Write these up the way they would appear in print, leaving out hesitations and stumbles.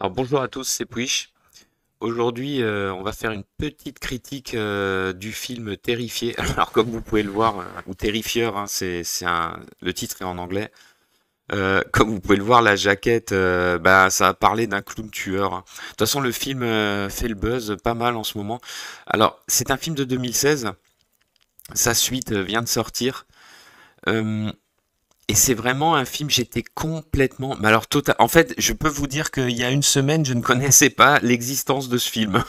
Alors bonjour à tous, c'est Puish. Aujourd'hui, on va faire une petite critique du film Terrifié. Alors comme vous pouvez le voir, ou Terrifieur, hein, le titre est en anglais. Comme vous pouvez le voir, la jaquette, bah, ça a parlé d'un clown tueur, hein. De toute façon, le film fait le buzz pas mal en ce moment. Alors, c'est un film de 2016. Sa suite vient de sortir. Euh, Et c'est vraiment un film, j'étais complètement... Mais alors, en fait, je peux vous dire qu'il y a une semaine, je ne connaissais pas l'existence de ce film.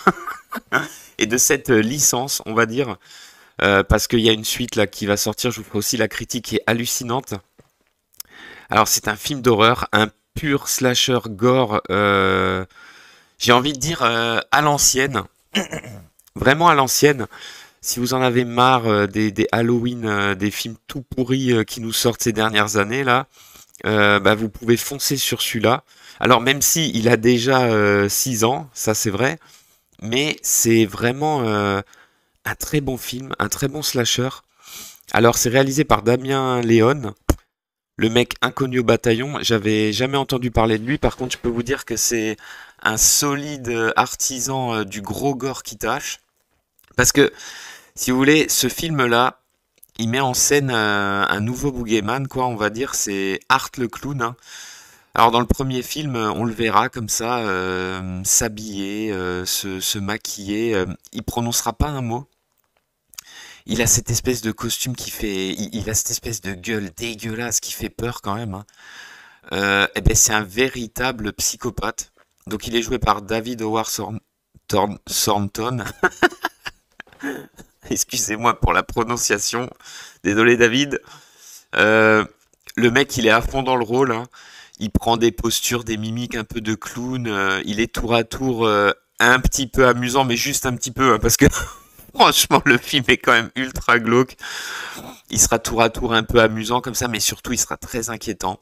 Et de cette licence, on va dire. Parce qu'il y a une suite là qui va sortir, je vous ferai aussi la critique qui est hallucinante. Alors, c'est un film d'horreur, un pur slasher gore, j'ai envie de dire à l'ancienne. Vraiment à l'ancienne. Si vous en avez marre des Halloween, des films tout pourris qui nous sortent ces dernières années là, bah, vous pouvez foncer sur celui-là. Alors même si il a déjà 6 ans, ça c'est vrai, mais c'est vraiment un très bon film, un très bon slasher. Alors c'est réalisé par Damien Léon, le mec inconnu au bataillon. J'avais jamais entendu parler de lui. Par contre, je peux vous dire que c'est un solide artisan du gros gore qui tâche. Parce que si vous voulez, ce film-là, il met en scène un nouveau boogeyman, quoi, on va dire, c'est Art le clown, hein. Alors dans le premier film, on le verra comme ça, s'habiller, se maquiller. Il prononcera pas un mot. Il a cette espèce de costume qui fait, il a cette espèce de gueule dégueulasse qui fait peur quand même, hein. Eh ben c'est un véritable psychopathe. Donc il est joué par David Howard Thornton. Excusez-moi pour la prononciation. Désolé David. Euh, le mec, il est à fond dans le rôle, hein. Il prend des postures, des mimiques un peu de clown. Il est tour à tour un petit peu amusant, mais juste un petit peu, hein, parce que franchement, le film est quand même ultra glauque. Il sera tour à tour un peu amusant comme ça, mais surtout, il sera très inquiétant.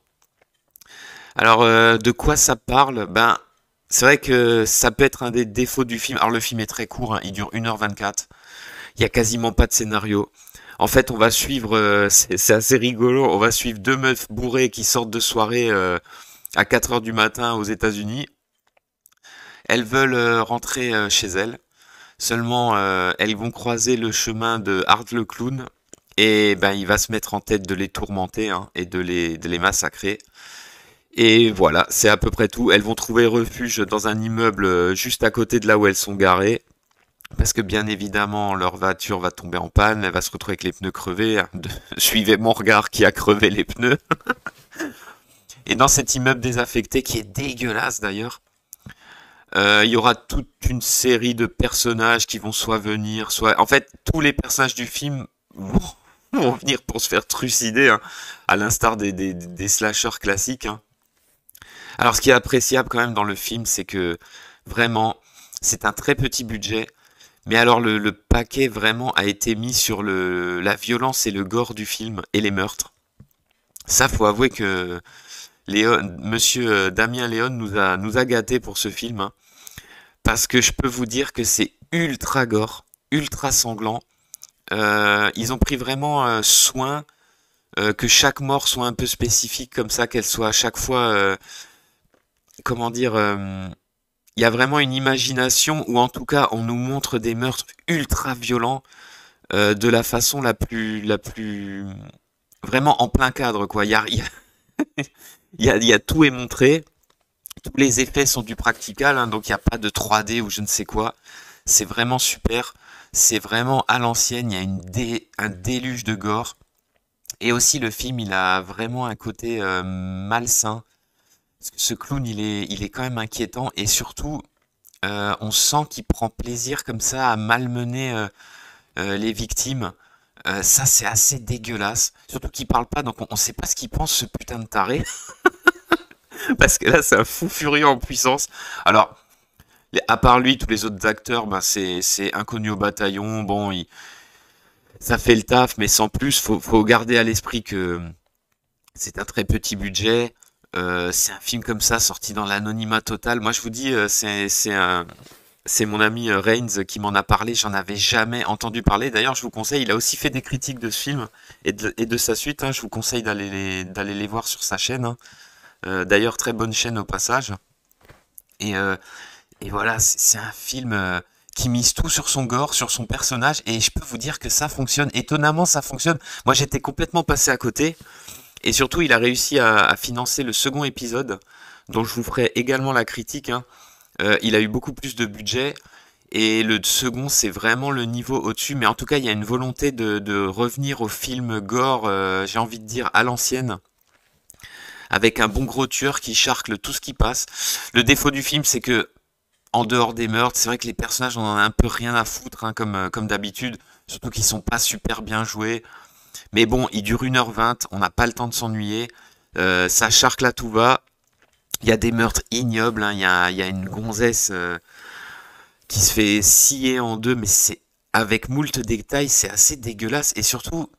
Alors, de quoi ça parle? Ben, c'est vrai que ça peut être un des défauts du film. Alors, le film est très court, hein, il dure 1h24. Il y a quasiment pas de scénario. En fait, on va suivre, c'est assez rigolo, on va suivre deux meufs bourrées qui sortent de soirée à 4 heures du matin aux États-Unis. Elles veulent rentrer chez elles. Seulement, elles vont croiser le chemin de Art le clown. Et ben, il va se mettre en tête de les tourmenter, hein, et de les massacrer. Et voilà, c'est à peu près tout. Elles vont trouver refuge dans un immeuble juste à côté de là où elles sont garées. Parce que bien évidemment, leur voiture va tomber en panne, elle va se retrouver avec les pneus crevés, hein. Suivez mon regard qui a crevé les pneus. Et dans cet immeuble désaffecté, qui est dégueulasse d'ailleurs, il y aura toute une série de personnages qui vont soit venir, soit... En fait, tous les personnages du film vont, vont venir pour se faire trucider, hein, à l'instar des slashers classiques, hein. Alors, ce qui est appréciable quand même dans le film, c'est que vraiment, c'est un très petit budget. Mais alors le paquet vraiment a été mis sur la violence et le gore du film et les meurtres. Ça, faut avouer que Monsieur Damien Léon nous a gâtés pour ce film, hein, parce que je peux vous dire que c'est ultra gore, ultra sanglant. Ils ont pris vraiment soin que chaque mort soit un peu spécifique comme ça, qu'elle soit à chaque fois, comment dire, il y a vraiment une imagination, ou en tout cas on nous montre des meurtres ultra violents de la façon la plus vraiment en plein cadre, quoi. Il y a tout est montré, tous les effets sont du practical, hein, donc il n'y a pas de 3D ou je ne sais quoi. C'est vraiment super, c'est vraiment à l'ancienne, il y a un déluge de gore. Et aussi le film, il a vraiment un côté malsain. Parce que ce clown, il est quand même inquiétant et surtout, on sent qu'il prend plaisir comme ça à malmener les victimes. Ça, c'est assez dégueulasse. Surtout qu'il parle pas, donc on sait pas ce qu'il pense, ce putain de taré. Parce que là, c'est un fou furieux en puissance. Alors, à part lui, tous les autres acteurs, ben, c'est inconnu au bataillon. Bon, ça fait le taf, mais sans plus, faut garder à l'esprit que c'est un très petit budget. C'est un film comme ça, sorti dans l'anonymat total. Moi, je vous dis, c'est mon ami Reigns qui m'en a parlé, j'en avais jamais entendu parler. D'ailleurs, je vous conseille, il a aussi fait des critiques de ce film et de sa suite, hein. Je vous conseille d'aller les voir sur sa chaîne, hein. D'ailleurs, très bonne chaîne au passage. Et, euh, et voilà, c'est un film qui mise tout sur son gore, sur son personnage, et je peux vous dire que ça fonctionne. Étonnamment, ça fonctionne. Moi, j'étais complètement passé à côté, et surtout, il a réussi à financer le second épisode, dont je vous ferai également la critique, hein. Il a eu beaucoup plus de budget, et le second, c'est vraiment le niveau au-dessus. Mais en tout cas, il y a une volonté de revenir au film gore, j'ai envie de dire, à l'ancienne, avec un bon gros tueur qui charcle tout ce qui passe. Le défaut du film, c'est que en dehors des meurtres, c'est vrai que les personnages, on en a un peu rien à foutre, hein, comme d'habitude. Surtout qu'ils sont pas super bien joués. Mais bon, il dure 1h20, on n'a pas le temps de s'ennuyer. Ça charcle à tout va. Il y a des meurtres ignobles, hein. Il y a une gonzesse qui se fait scier en deux, mais c'est avec moult détails, c'est assez dégueulasse. Et surtout,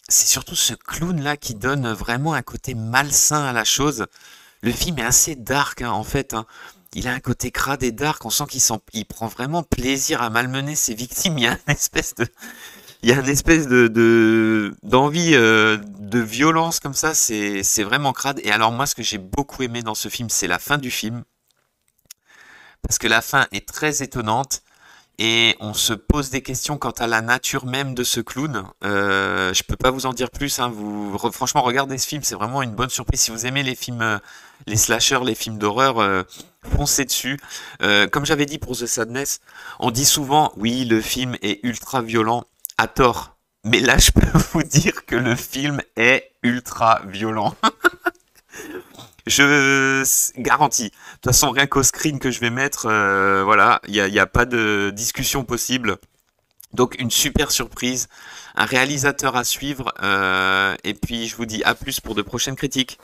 c'est surtout ce clown-là qui donne vraiment un côté malsain à la chose. Le film est assez dark, hein, en fait, hein. Il a un côté crade et dark, on sent il prend vraiment plaisir à malmener ses victimes. Il y a une espèce d'envie de violence comme ça, c'est vraiment crade. Et alors moi, ce que j'ai beaucoup aimé dans ce film, c'est la fin du film, parce que la fin est très étonnante. Et on se pose des questions quant à la nature même de ce clown. Je peux pas vous en dire plus, hein. Franchement, regardez ce film, c'est vraiment une bonne surprise. Si vous aimez les films, les slashers, les films d'horreur, foncez dessus. Comme j'avais dit pour The Sadness, on dit souvent, oui, le film est ultra violent, à tort. Mais là, je peux vous dire que le film est ultra violent. Je garantis. De toute façon, rien qu'au screen que je vais mettre, voilà, il y a pas de discussion possible. Donc une super surprise, un réalisateur à suivre, et puis je vous dis à plus pour de prochaines critiques.